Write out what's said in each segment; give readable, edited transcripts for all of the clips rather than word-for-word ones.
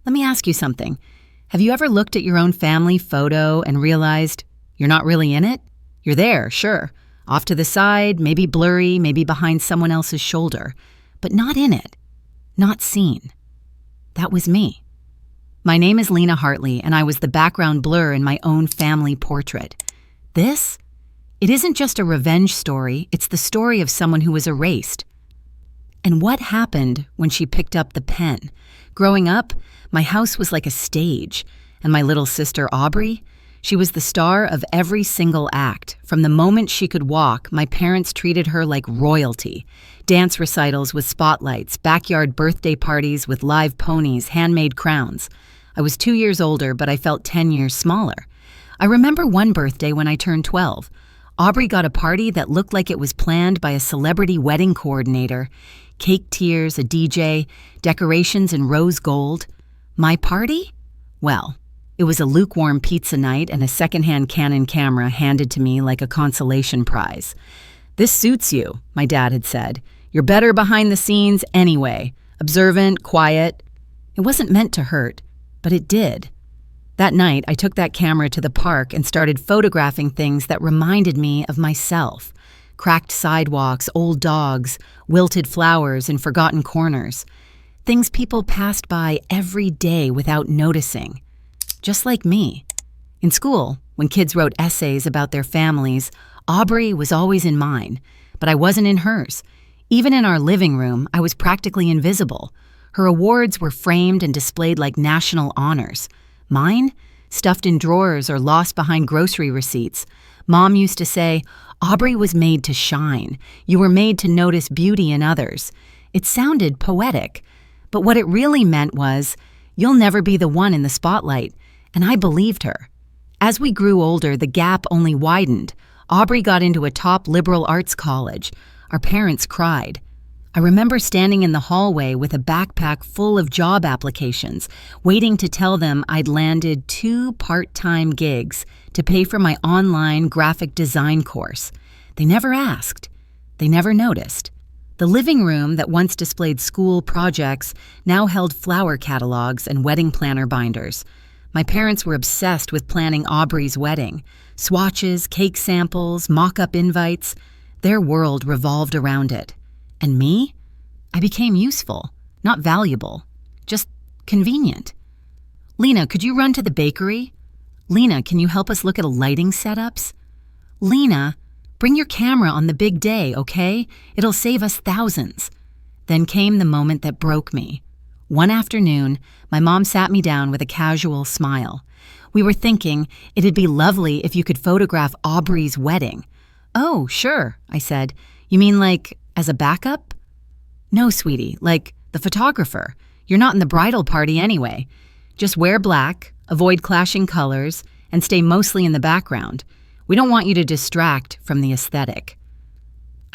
Let me ask you something. Have you ever looked at your own family photo and realized you're not really in it? You're there, sure. Off to the side, maybe blurry, maybe behind someone else's shoulder, but not in it. Not seen. That was me. My name is Lena Hartley, and I was the background blur in my own family portrait. This? It isn't just a revenge story, it's the story of someone who was erased. And what happened when she picked up the pen? Growing up, my house was like a stage, and my little sister Aubrey, she was the star of every single act. From the moment she could walk, my parents treated her like royalty. Dance recitals with spotlights, backyard birthday parties with live ponies, handmade crowns. I was 2 years older, but I felt 10 years smaller. I remember one birthday when I turned 12. Aubrey got a party that looked like it was planned by a celebrity wedding coordinator. Cake tiers, a DJ, decorations in rose gold. My party? Well, it was a lukewarm pizza night and a secondhand Canon camera handed to me like a consolation prize. "This suits you," my dad had said. "You're better behind the scenes anyway. Observant, quiet." It wasn't meant to hurt, but it did. That night, I took that camera to the park and started photographing things that reminded me of myself. Cracked sidewalks, old dogs, wilted flowers in forgotten corners. Things people passed by every day without noticing. Just like me. In school, when kids wrote essays about their families, Aubrey was always in mine, but I wasn't in hers. Even in our living room, I was practically invisible. Her awards were framed and displayed like national honors. Mine? Stuffed in drawers or lost behind grocery receipts. Mom used to say, "Aubrey was made to shine. You were made to notice beauty in others." It sounded poetic, but what it really meant was, you'll never be the one in the spotlight. And I believed her. As we grew older, the gap only widened. Aubrey got into a top liberal arts college. Our parents cried. I remember standing in the hallway with a backpack full of job applications, waiting to tell them I'd landed 2 part-time gigs to pay for my online graphic design course. They never asked. They never noticed. The living room that once displayed school projects now held flower catalogs and wedding planner binders. My parents were obsessed with planning Aubrey's wedding. Swatches, cake samples, mock-up invites. Their world revolved around it. And me? I became useful, not valuable, just convenient. "Lena, could you run to the bakery?" "Lena, can you help us look at lighting setups?" "Lena, bring your camera on the big day, okay? It'll save us thousands." Then came the moment that broke me. One afternoon, my mom sat me down with a casual smile. "We were thinking it'd be lovely if you could photograph Aubrey's wedding." "Oh, sure," I said. "You mean like as a backup?" "No, sweetie, like the photographer. You're not in the bridal party anyway. Just wear black, avoid clashing colors, and stay mostly in the background. We don't want you to distract from the aesthetic."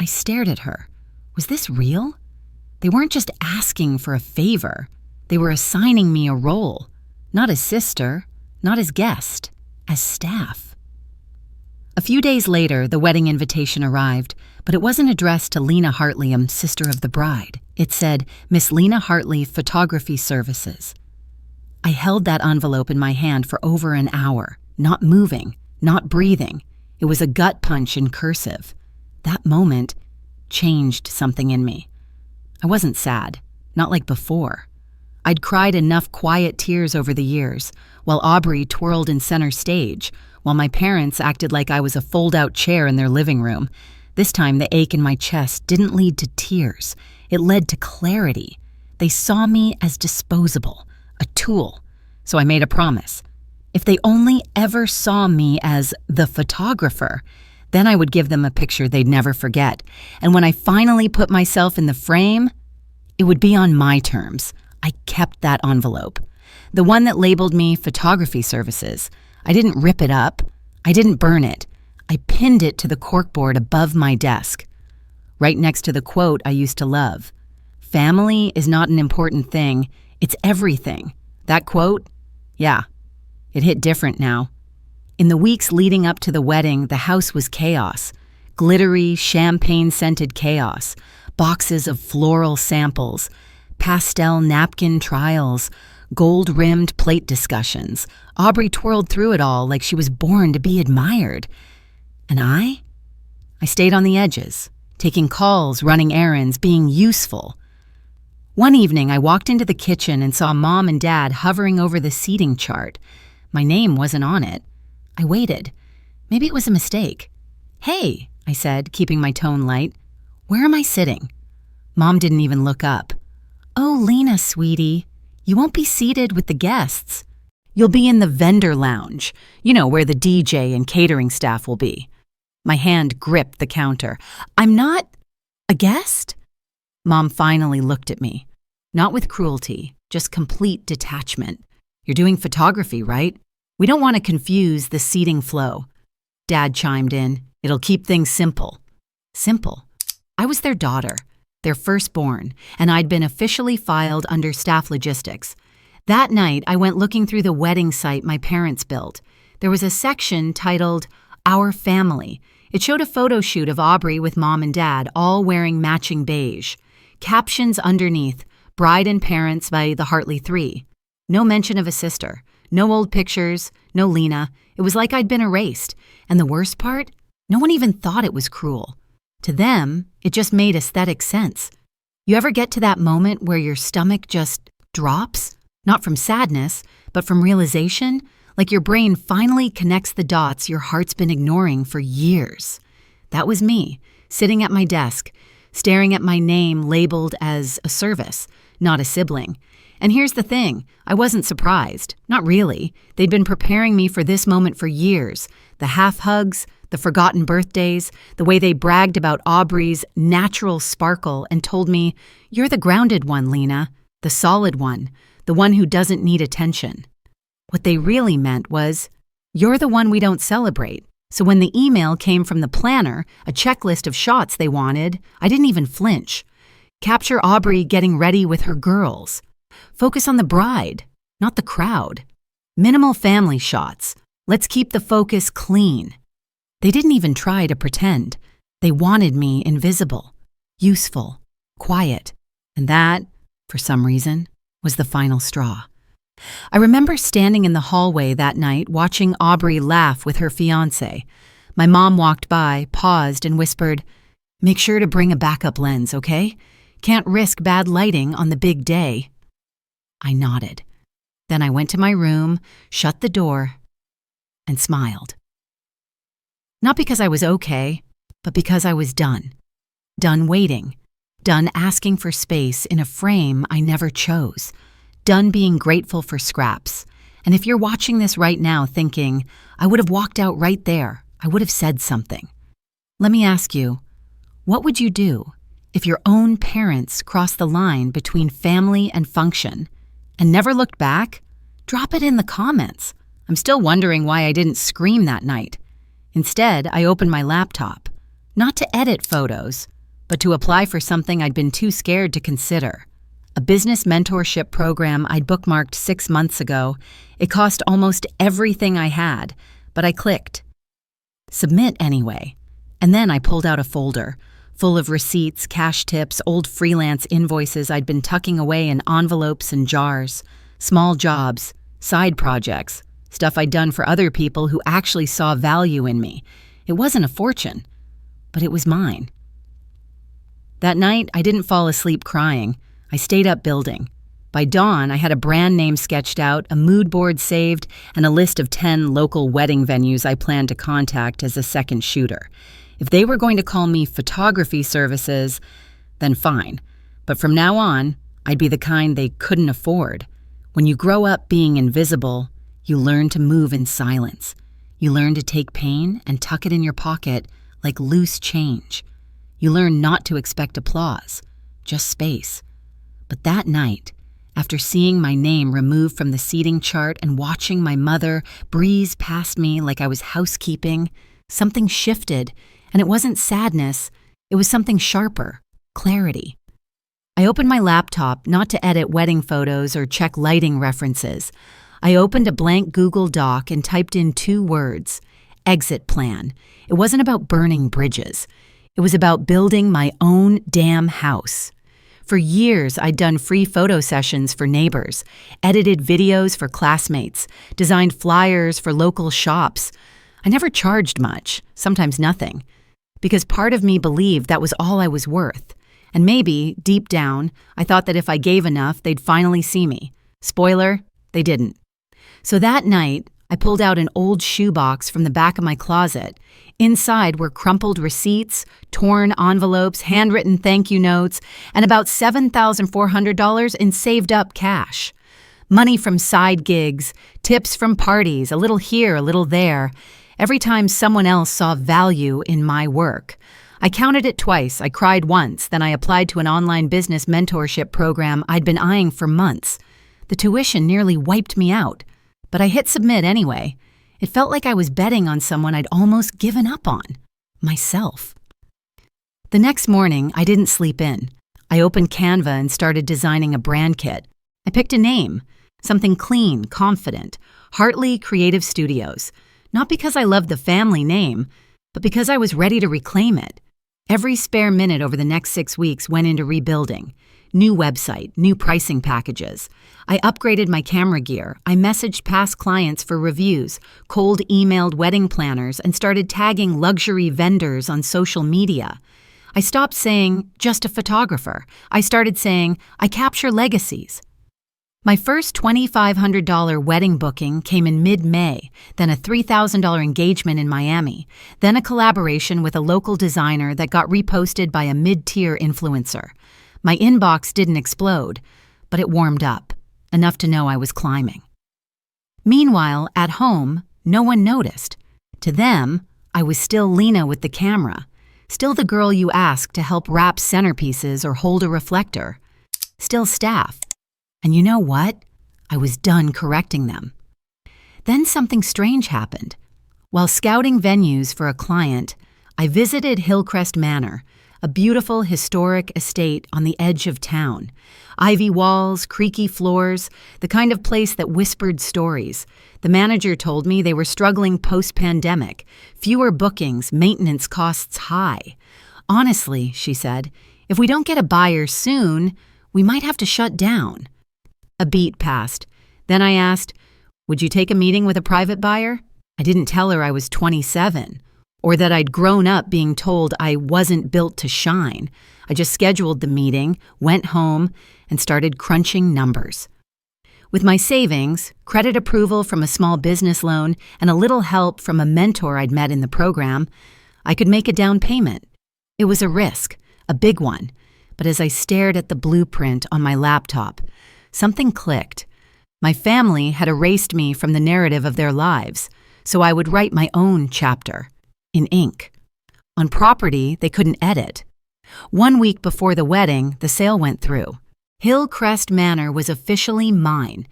I stared at her. Was this real? They weren't just asking for a favor. They were assigning me a role. Not as sister, not as guest, as staff. A few days later, the wedding invitation arrived, but it wasn't addressed to Lena Hartley, sister of the bride. It said, "Miss Lena Hartley, Photography Services." I held that envelope in my hand for over an hour, not moving, not breathing. It was a gut punch in cursive. That moment changed something in me. I wasn't sad, not like before. I'd cried enough quiet tears over the years, while Aubrey twirled in center stage, while my parents acted like I was a fold-out chair in their living room. This time, the ache in my chest didn't lead to tears. It led to clarity. They saw me as disposable, a tool. So I made a promise. If they only ever saw me as the photographer, then I would give them a picture they'd never forget. And when I finally put myself in the frame, it would be on my terms. I kept that envelope. The one that labeled me Photography Services. I didn't rip it up. I didn't burn it. I pinned it to the corkboard above my desk, right next to the quote I used to love. "Family is not an important thing, it's everything." That quote? Yeah, it hit different now. In the weeks leading up to the wedding, the house was chaos. Glittery, champagne-scented chaos. Boxes of floral samples. Pastel napkin trials. gold-rimmed plate discussions. Aubrey twirled through it all like she was born to be admired. And I stayed on the edges, taking calls, running errands, being useful. One evening, I walked into the kitchen and saw Mom and Dad hovering over the seating chart. My name wasn't on it. I waited. Maybe it was a mistake. "Hey," I said, keeping my tone light. "Where am I sitting?" Mom didn't even look up. "Oh, Lena, sweetie, you won't be seated with the guests. You'll be in the vendor lounge, where the DJ and catering staff will be." My hand gripped the counter. "I'm not a guest?" Mom finally looked at me. Not with cruelty, just complete detachment. "You're doing photography, right? We don't want to confuse the seating flow." Dad chimed in. "It'll keep things simple." Simple. I was their daughter, their firstborn, and I'd been officially filed under staff logistics. That night, I went looking through the wedding site my parents built. There was a section titled Our Family. It showed a photo shoot of Aubrey with Mom and Dad, all wearing matching beige. Captions underneath, "Bride and Parents by the Hartley Three." No mention of a sister. No old pictures. No Lena. It was like I'd been erased. And the worst part? No one even thought it was cruel. To them, it just made aesthetic sense. You ever get to that moment where your stomach just drops? Not from sadness, but from realization? Like your brain finally connects the dots your heart's been ignoring for years. That was me, sitting at my desk, staring at my name labeled as a service, not a sibling. And here's the thing, I wasn't surprised. Not really. They'd been preparing me for this moment for years. The half-hugs, the forgotten birthdays, the way they bragged about Aubrey's natural sparkle and told me, "You're the grounded one, Lena, the solid one, the one who doesn't need attention." What they really meant was, "You're the one we don't celebrate." So when the email came from the planner, a checklist of shots they wanted, I didn't even flinch. Capture Aubrey getting ready with her girls. Focus on the bride, not the crowd. Minimal family shots. Let's keep the focus clean. They didn't even try to pretend. They wanted me invisible, useful, quiet. And that, for some reason, was the final straw. I remember standing in the hallway that night watching Aubrey laugh with her fiancé. My mom walked by, paused, and whispered, "Make sure to bring a backup lens, okay? Can't risk bad lighting on the big day." I nodded. Then I went to my room, shut the door, and smiled. Not because I was okay, but because I was done. Done waiting. Done asking for space in a frame I never chose. Done being grateful for scraps. And if you're watching this right now thinking, "I would have walked out right there, I would have said something," let me ask you, what would you do if your own parents crossed the line between family and function and never looked back? Drop it in the comments. I'm still wondering why I didn't scream that night. Instead, I opened my laptop, not to edit photos, but to apply for something I'd been too scared to consider. A business mentorship program I'd bookmarked 6 months ago. It cost almost everything I had, but I clicked. Submit anyway. And then I pulled out a folder, full of receipts, cash tips, old freelance invoices I'd been tucking away in envelopes and jars, small jobs, side projects, stuff I'd done for other people who actually saw value in me. It wasn't a fortune, but it was mine. That night, I didn't fall asleep crying. I stayed up building. By dawn, I had a brand name sketched out, a mood board saved, and a list of 10 local wedding venues I planned to contact as a second shooter. If they were going to call me photography services, then fine. But from now on, I'd be the kind they couldn't afford. When you grow up being invisible, you learn to move in silence. You learn to take pain and tuck it in your pocket like loose change. You learn not to expect applause, just space. But that night, after seeing my name removed from the seating chart and watching my mother breeze past me like I was housekeeping, something shifted, and it wasn't sadness, it was something sharper, clarity. I opened my laptop not to edit wedding photos or check lighting references. I opened a blank Google Doc and typed in 2 words, exit plan. It wasn't about burning bridges. It was about building my own damn house. For years, I'd done free photo sessions for neighbors, edited videos for classmates, designed flyers for local shops. I never charged much, sometimes nothing, because part of me believed that was all I was worth. And maybe, deep down, I thought that if I gave enough, they'd finally see me. Spoiler, they didn't. So that night, I pulled out an old shoebox from the back of my closet. Inside were crumpled receipts, torn envelopes, handwritten thank you notes, and about $7,400 in saved-up cash. Money from side gigs, tips from parties, a little here, a little there, every time someone else saw value in my work. I counted it twice. I cried once, then I applied to an online business mentorship program I'd been eyeing for months. The tuition nearly wiped me out, but I hit submit anyway. It felt like I was betting on someone I'd almost given up on, myself. The next morning, I didn't sleep in. I opened Canva and started designing a brand kit. I picked a name, something clean, confident, Hartley Creative Studios. Not because I loved the family name, but because I was ready to reclaim it. Every spare minute over the next 6 weeks went into rebuilding. New website, new pricing packages. I upgraded my camera gear. I messaged past clients for reviews, cold emailed wedding planners, and started tagging luxury vendors on social media. I stopped saying, just a photographer. I started saying, I capture legacies. My first $2,500 wedding booking came in mid-May, then a $3,000 engagement in Miami, then a collaboration with a local designer that got reposted by a mid-tier influencer. My inbox didn't explode, but it warmed up, enough to know I was climbing. Meanwhile, at home, no one noticed. To them, I was still Lena with the camera, still the girl you ask to help wrap centerpieces or hold a reflector, still staff. And you know what? I was done correcting them. Then something strange happened. While scouting venues for a client, I visited Hillcrest Manor, a beautiful historic estate on the edge of town. Ivy walls, creaky floors, the kind of place that whispered stories. The manager told me they were struggling post-pandemic, fewer bookings, maintenance costs high. Honestly, she said, if we don't get a buyer soon, we might have to shut down. A beat passed. Then I asked, would you take a meeting with a private buyer? I didn't tell her I was 27. Or that I'd grown up being told I wasn't built to shine. I just scheduled the meeting, went home, and started crunching numbers. With my savings, credit approval from a small business loan, and a little help from a mentor I'd met in the program, I could make a down payment. It was a risk, a big one, but as I stared at the blueprint on my laptop, something clicked. My family had erased me from the narrative of their lives, so I would write my own chapter. In ink. On property they couldn't edit. 1 week before the wedding, the sale went through. Hillcrest Manor was officially mine.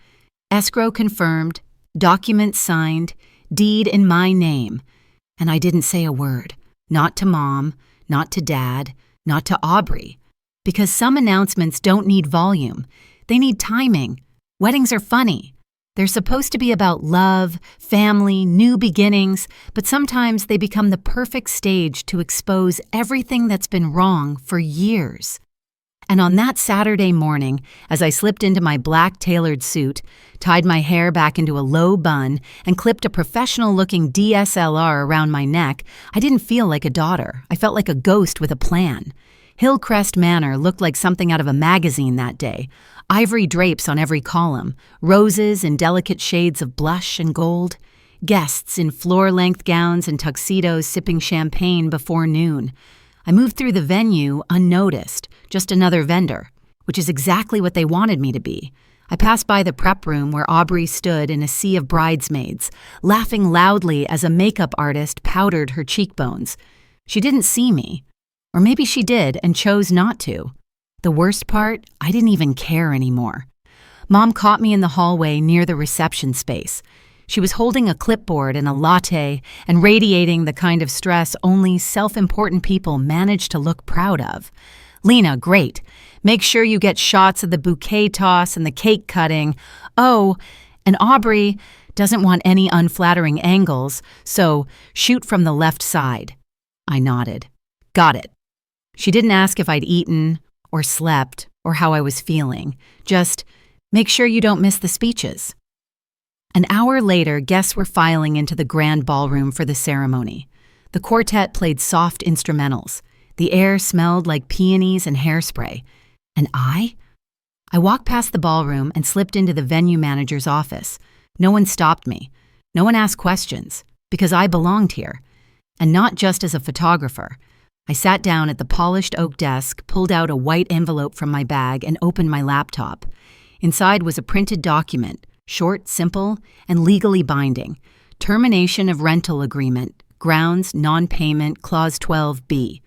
Escrow confirmed, documents signed, deed in my name. And I didn't say a word. Not to Mom, not to Dad, not to Aubrey. Because some announcements don't need volume. They need timing. Weddings are funny. They're supposed to be about love, family, new beginnings, but sometimes they become the perfect stage to expose everything that's been wrong for years. And on that Saturday morning, as I slipped into my black tailored suit, tied my hair back into a low bun, and clipped a professional-looking DSLR around my neck, I didn't feel like a daughter. I felt like a ghost with a plan. Hillcrest Manor looked like something out of a magazine that day. Ivory drapes on every column, roses in delicate shades of blush and gold, guests in floor-length gowns and tuxedos sipping champagne before noon. I moved through the venue unnoticed, just another vendor, which is exactly what they wanted me to be. I passed by the prep room where Aubrey stood in a sea of bridesmaids, laughing loudly as a makeup artist powdered her cheekbones. She didn't see me. Or maybe she did and chose not to. The worst part, I didn't even care anymore. Mom caught me in the hallway near the reception space. She was holding a clipboard and a latte and radiating the kind of stress only self-important people manage to look proud of. Lena, great. Make sure you get shots of the bouquet toss and the cake cutting. Oh, and Aubrey doesn't want any unflattering angles, so shoot from the left side. I nodded. Got it. She didn't ask if I'd eaten or slept or how I was feeling. Just make sure you don't miss the speeches. An hour later, guests were filing into the grand ballroom for the ceremony. The quartet played soft instrumentals. The air smelled like peonies and hairspray. And I walked past the ballroom and slipped into the venue manager's office. No one stopped me. No one asked questions, because I belonged here. And not just as a photographer. I sat down at the polished oak desk, pulled out a white envelope from my bag, and opened my laptop. Inside was a printed document, short, simple, and legally binding. Termination of rental agreement, grounds, non-payment, clause 12B.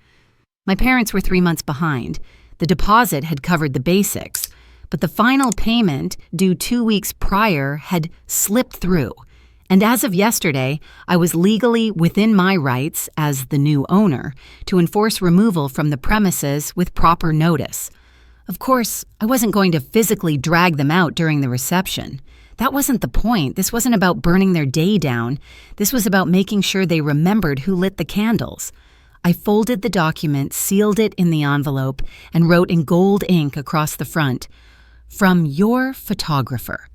My parents were 3 months behind. The deposit had covered the basics, but the final payment, due 2 weeks prior, had slipped through. And as of yesterday, I was legally within my rights, as the new owner, to enforce removal from the premises with proper notice. Of course, I wasn't going to physically drag them out during the reception. That wasn't the point. This wasn't about burning their day down. This was about making sure they remembered who lit the candles. I folded the document, sealed it in the envelope, and wrote in gold ink across the front, "From your photographer."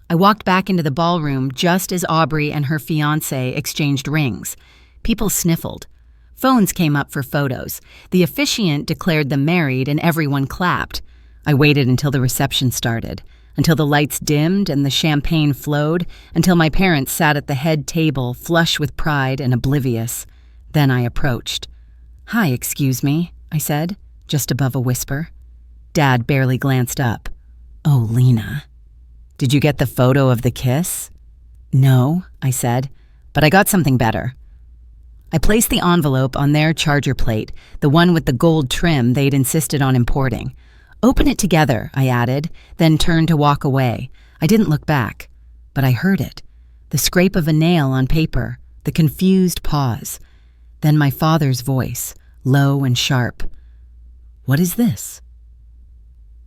I walked back into the ballroom just as Aubrey and her fiancé exchanged rings. People sniffled. Phones came up for photos. The officiant declared them married and everyone clapped. I waited until the reception started, until the lights dimmed and the champagne flowed, until my parents sat at the head table, flush with pride and oblivious. Then I approached. "Hi, excuse me," I said, just above a whisper. Dad barely glanced up. "Oh, Lena. Did you get the photo of the kiss?" "No," I said, "but I got something better." I placed the envelope on their charger plate, the one with the gold trim they'd insisted on importing. "Open it together," I added, then turned to walk away. I didn't look back, but I heard it. The scrape of a nail on paper, the confused pause. Then my father's voice, low and sharp. "What is this?"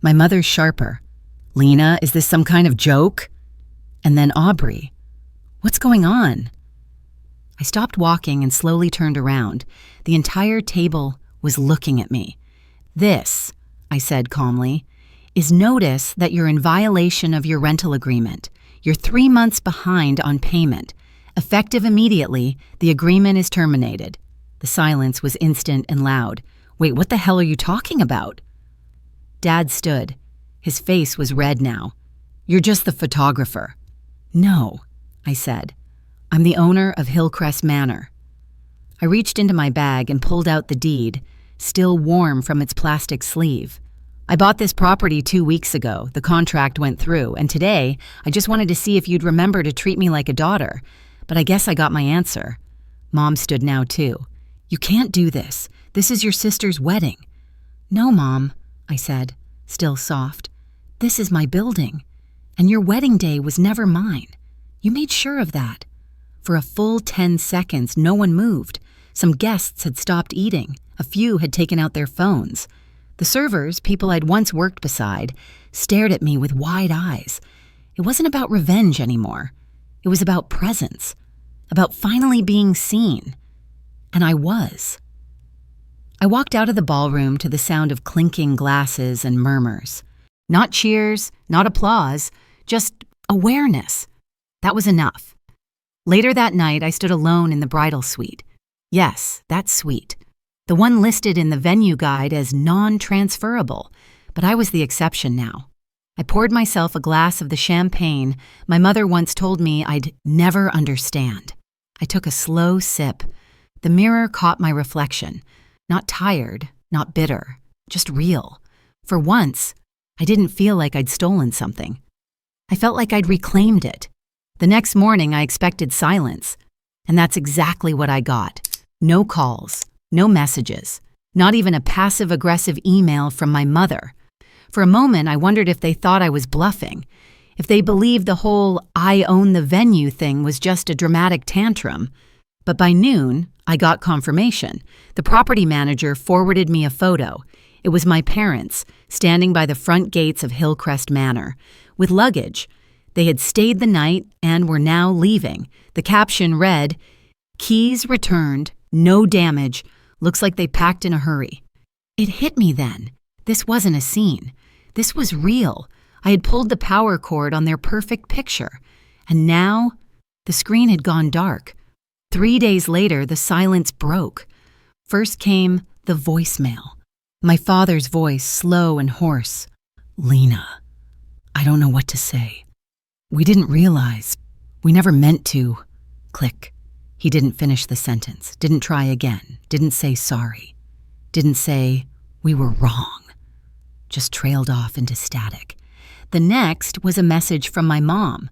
My mother's sharper. "Lena, is this some kind of joke?" And then Aubrey. "What's going on?" I stopped walking and slowly turned around. The entire table was looking at me. "This," I said calmly, "is notice that you're in violation of your rental agreement. You're 3 months behind on payment. Effective immediately, the agreement is terminated." The silence was instant and loud. "Wait, what the hell are you talking about?" Dad stood. His face was red now. "You're just the photographer." "No," I said. "I'm the owner of Hillcrest Manor." I reached into my bag and pulled out the deed, still warm from its plastic sleeve. "I bought this property 2 weeks ago. The contract went through, and today I just wanted to see if you'd remember to treat me like a daughter. But I guess I got my answer." Mom stood now too. "You can't do this. This is your sister's wedding." "No, Mom," I said, still soft. "This is my building, and your wedding day was never mine. You made sure of that." For a full 10 seconds, no one moved. Some guests had stopped eating. A few had taken out their phones. The servers, people I'd once worked beside, stared at me with wide eyes. It wasn't about revenge anymore. It was about presence, about finally being seen. And I was. I walked out of the ballroom to the sound of clinking glasses and murmurs. Not cheers, not applause, just awareness. That was enough. Later that night, I stood alone in the bridal suite. Yes, that suite. The one listed in the venue guide as non-transferable, but I was the exception now. I poured myself a glass of the champagne my mother once told me I'd never understand. I took a slow sip. The mirror caught my reflection. Not tired, not bitter, just real. For once, I didn't feel like I'd stolen something. I felt like I'd reclaimed it. The next morning, I expected silence, and that's exactly what I got. No calls, no messages, not even a passive-aggressive email from my mother. For a moment, I wondered if they thought I was bluffing, if they believed the whole "I own the venue" thing was just a dramatic tantrum. But by noon, I got confirmation. The property manager forwarded me a photo. It was my parents, standing by the front gates of Hillcrest Manor, with luggage. They had stayed the night and were now leaving. The caption read, "Keys returned, no damage, looks like they packed in a hurry." It hit me then. This wasn't a scene. This was real. I had pulled the power cord on their perfect picture. And now, the screen had gone dark. 3 days later, the silence broke. First came the voicemail. My father's voice, slow and hoarse. "Lena, I don't know what to say. We didn't realize. We never meant to." Click. He didn't finish the sentence, didn't try again, didn't say sorry, didn't say, "We were wrong." Just trailed off into static. The next was a message from my mom.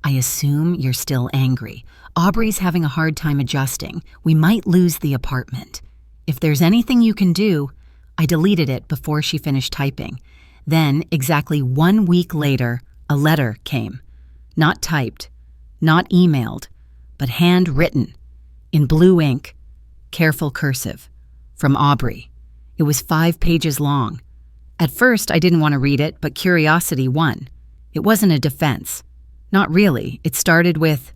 "I assume you're still angry. Aubrey's having a hard time adjusting. We might lose the apartment. If there's anything you can do." I deleted it before she finished typing. Then, exactly 1 week later, a letter came. Not typed, not emailed, but handwritten, in blue ink, careful cursive, from Aubrey. It was 5 pages long. At first, I didn't want to read it, but curiosity won. It wasn't a defense. Not really. It started with,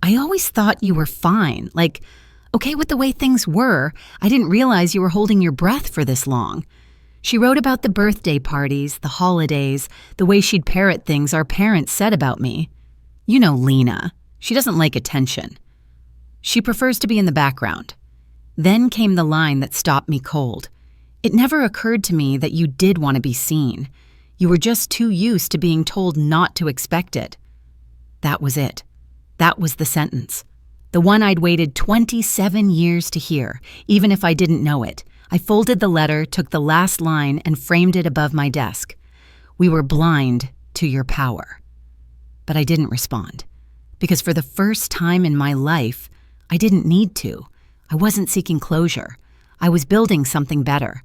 "I always thought you were fine, like, okay with the way things were. I didn't realize you were holding your breath for this long." She wrote about the birthday parties, the holidays, the way she'd parrot things our parents said about me. You know Lena. She doesn't like attention. She prefers to be in the background. Then came the line that stopped me cold. "It never occurred to me that you did want to be seen. You were just too used to being told not to expect it." That was it. That was the sentence. The one I'd waited 27 years to hear, even if I didn't know it. I folded the letter, took the last line, and framed it above my desk. "We were blind to your power." But I didn't respond. Because for the first time in my life, I didn't need to. I wasn't seeking closure. I was building something better.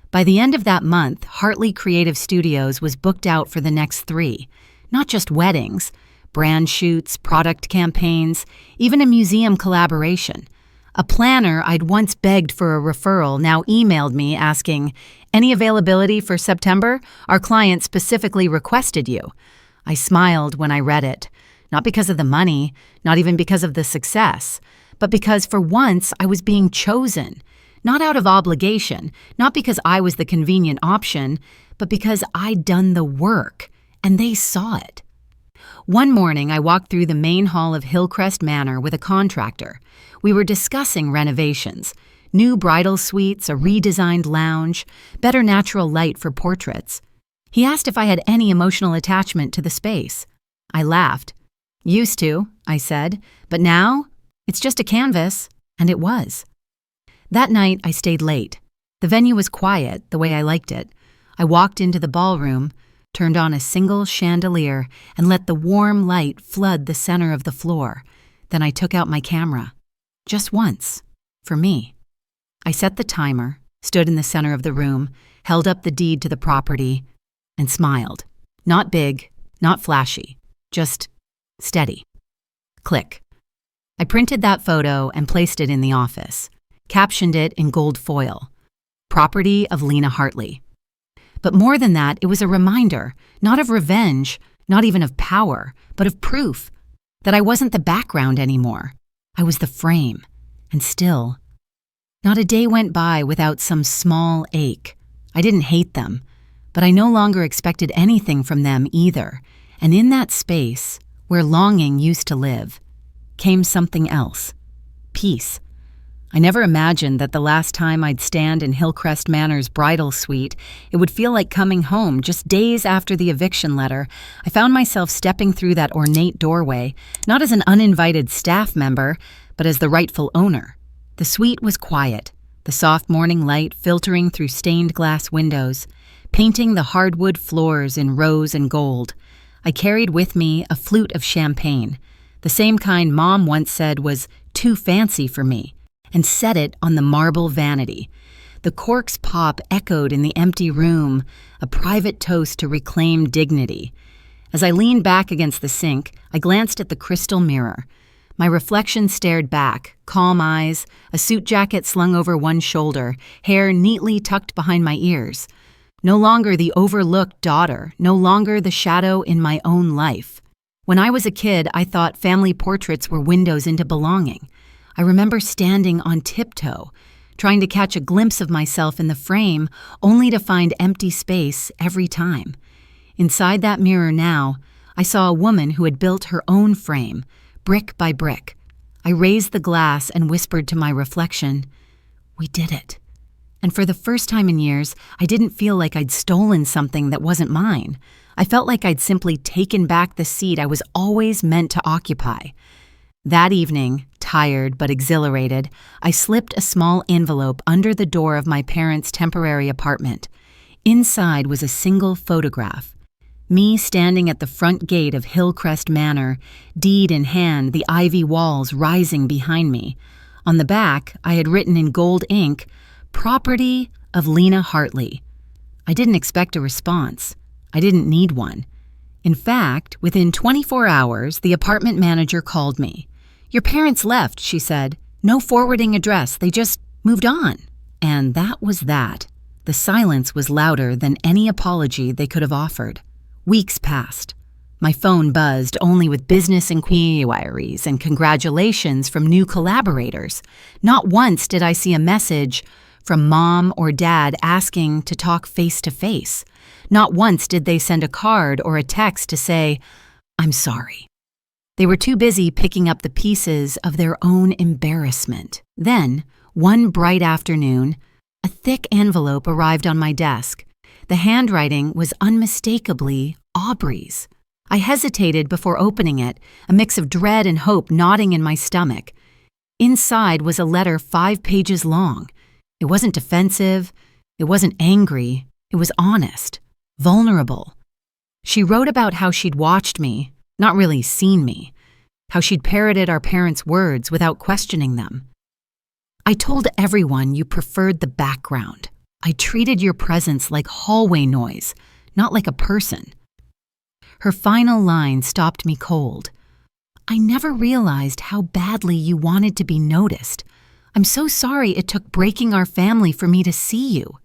By the end of that month, Hartley Creative Studios was booked out for the next 3. Not just weddings, brand shoots, product campaigns, even a museum collaboration. A planner I'd once begged for a referral now emailed me asking, "Any availability for September? Our client specifically requested you." I smiled when I read it, not because of the money, not even because of the success, but because for once I was being chosen, not out of obligation, not because I was the convenient option, but because I'd done the work, and they saw it. One morning, I walked through the main hall of Hillcrest Manor with a contractor. We were discussing renovations, new bridal suites, a redesigned lounge, better natural light for portraits. He asked if I had any emotional attachment to the space. I laughed. "Used to," I said, "but now, it's just a canvas," and it was. That night, I stayed late. The venue was quiet, the way I liked it. I walked into the ballroom, turned on a single chandelier, and let the warm light flood the center of the floor. Then I took out my camera. Just once. For me. I set the timer, stood in the center of the room, held up the deed to the property, and smiled. Not big, not flashy, just steady. Click. I printed that photo and placed it in the office, captioned it in gold foil. Property of Lena Hartley. But more than that, it was a reminder, not of revenge, not even of power, but of proof that I wasn't the background anymore. I was the frame. And still, not a day went by without some small ache. I didn't hate them, but I no longer expected anything from them either. And in that space, where longing used to live, came something else. Peace. I never imagined that the last time I'd stand in Hillcrest Manor's bridal suite, it would feel like coming home. Just days after the eviction letter, I found myself stepping through that ornate doorway, not as an uninvited staff member, but as the rightful owner. The suite was quiet, the soft morning light filtering through stained glass windows, painting the hardwood floors in rose and gold. I carried with me a flute of champagne, the same kind Mom once said was too fancy for me, and set it on the marble vanity. The cork's pop echoed in the empty room, a private toast to reclaim dignity. As I leaned back against the sink, I glanced at the crystal mirror. My reflection stared back, calm eyes, a suit jacket slung over one shoulder, hair neatly tucked behind my ears. No longer the overlooked daughter, no longer the shadow in my own life. When I was a kid, I thought family portraits were windows into belonging. I remember standing on tiptoe, trying to catch a glimpse of myself in the frame, only to find empty space every time. Inside that mirror now, I saw a woman who had built her own frame, brick by brick. I raised the glass and whispered to my reflection, "We did it." And for the first time in years, I didn't feel like I'd stolen something that wasn't mine. I felt like I'd simply taken back the seat I was always meant to occupy. That evening, tired but exhilarated, I slipped a small envelope under the door of my parents' temporary apartment. Inside was a single photograph. Me standing at the front gate of Hillcrest Manor, deed in hand, the ivy walls rising behind me. On the back, I had written in gold ink, "Property of Lena Hartley." I didn't expect a response. I didn't need one. In fact, within 24 hours, the apartment manager called me. "Your parents left," she said. "No forwarding address. They just moved on." And that was that. The silence was louder than any apology they could have offered. Weeks passed. My phone buzzed only with business inquiries and congratulations from new collaborators. Not once did I see a message from mom or dad asking to talk face to face. Not once did they send a card or a text to say, "I'm sorry." They were too busy picking up the pieces of their own embarrassment. Then, one bright afternoon, a thick envelope arrived on my desk. The handwriting was unmistakably Aubrey's. I hesitated before opening it, a mix of dread and hope knotting in my stomach. Inside was a letter 5 pages long. It wasn't defensive. It wasn't angry. It was honest, vulnerable. She wrote about how she'd watched me, not really seen me, how she'd parroted our parents' words without questioning them. "I told everyone you preferred the background. I treated your presence like hallway noise, not like a person." Her final line stopped me cold. "I never realized how badly you wanted to be noticed. I'm so sorry it took breaking our family for me to see you."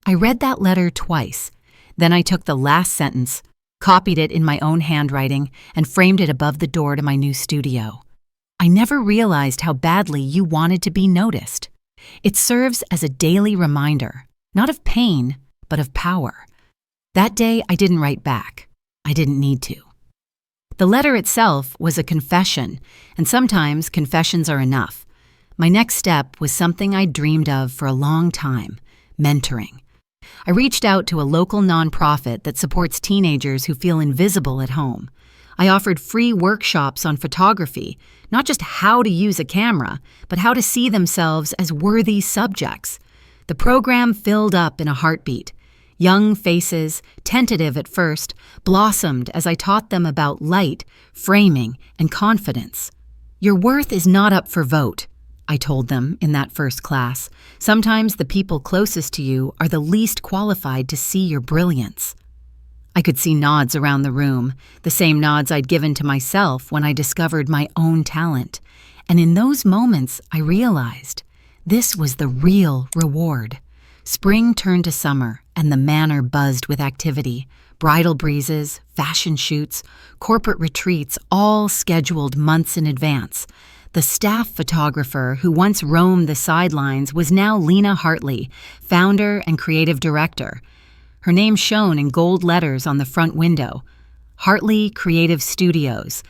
I read that letter twice. Then I took the last sentence, copied it in my own handwriting, and framed it above the door to my new studio. "I never realized how badly you wanted to be noticed." It serves as a daily reminder, not of pain, but of power. That day, I didn't write back. I didn't need to. The letter itself was a confession, and sometimes confessions are enough. My next step was something I'd dreamed of for a long time, mentoring. I reached out to a local nonprofit that supports teenagers who feel invisible at home. I offered free workshops on photography, not just how to use a camera, but how to see themselves as worthy subjects. The program filled up in a heartbeat. Young faces, tentative at first, blossomed as I taught them about light, framing, and confidence. "Your worth is not up for vote," I told them in that first class. "Sometimes the people closest to you are the least qualified to see your brilliance." I could see nods around the room, the same nods I'd given to myself when I discovered my own talent. And in those moments, I realized this was the real reward. Spring turned to summer, and the manor buzzed with activity. Bridal breezes, fashion shoots, corporate retreats, all scheduled months in advance. The staff photographer who once roamed the sidelines was now Lena Hartley, founder and creative director. Her name shone in gold letters on the front window. Hartley Creative Studios.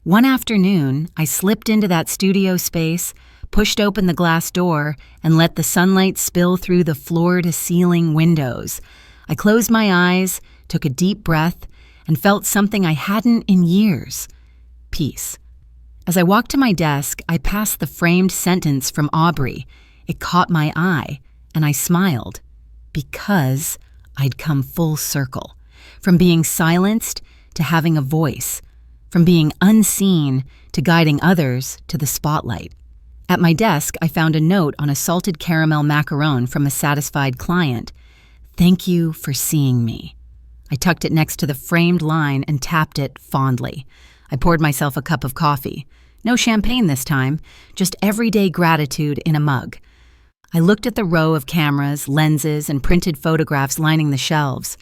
One afternoon, I slipped into that studio space, pushed open the glass door, and let the sunlight spill through the floor-to-ceiling windows. I closed my eyes, took a deep breath, and felt something I hadn't in years: peace. As I walked to my desk, I passed the framed sentence from Aubrey. It caught my eye, and I smiled, because I'd come full circle, from being silenced to having a voice, from being unseen to guiding others to the spotlight. At my desk, I found a note on a salted caramel macaron from a satisfied client. "Thank you for seeing me." I tucked it next to the framed line and tapped it fondly. I poured myself a cup of coffee. No champagne this time, just everyday gratitude in a mug. I looked at the row of cameras, lenses, and printed photographs lining the shelves.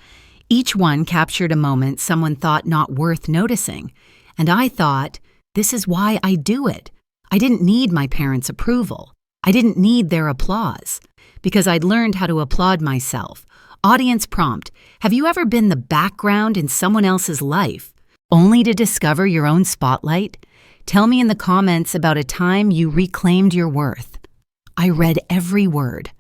Each one captured a moment someone thought not worth noticing. And I thought, this is why I do it. I didn't need my parents' approval. I didn't need their applause, because I'd learned how to applaud myself, Audience prompt: have you ever been the background in someone else's life, only to discover your own spotlight? Tell me in the comments about a time you reclaimed your worth. I read every word.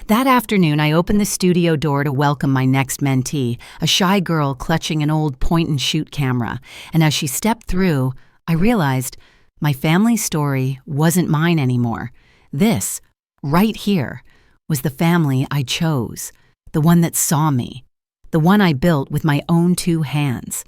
That afternoon, I opened the studio door to welcome my next mentee, a shy girl clutching an old point-and-shoot camera. And as she stepped through, I realized my family story wasn't mine anymore. This, right here, was the family I chose, the one that saw me, the one I built with my own 2 hands.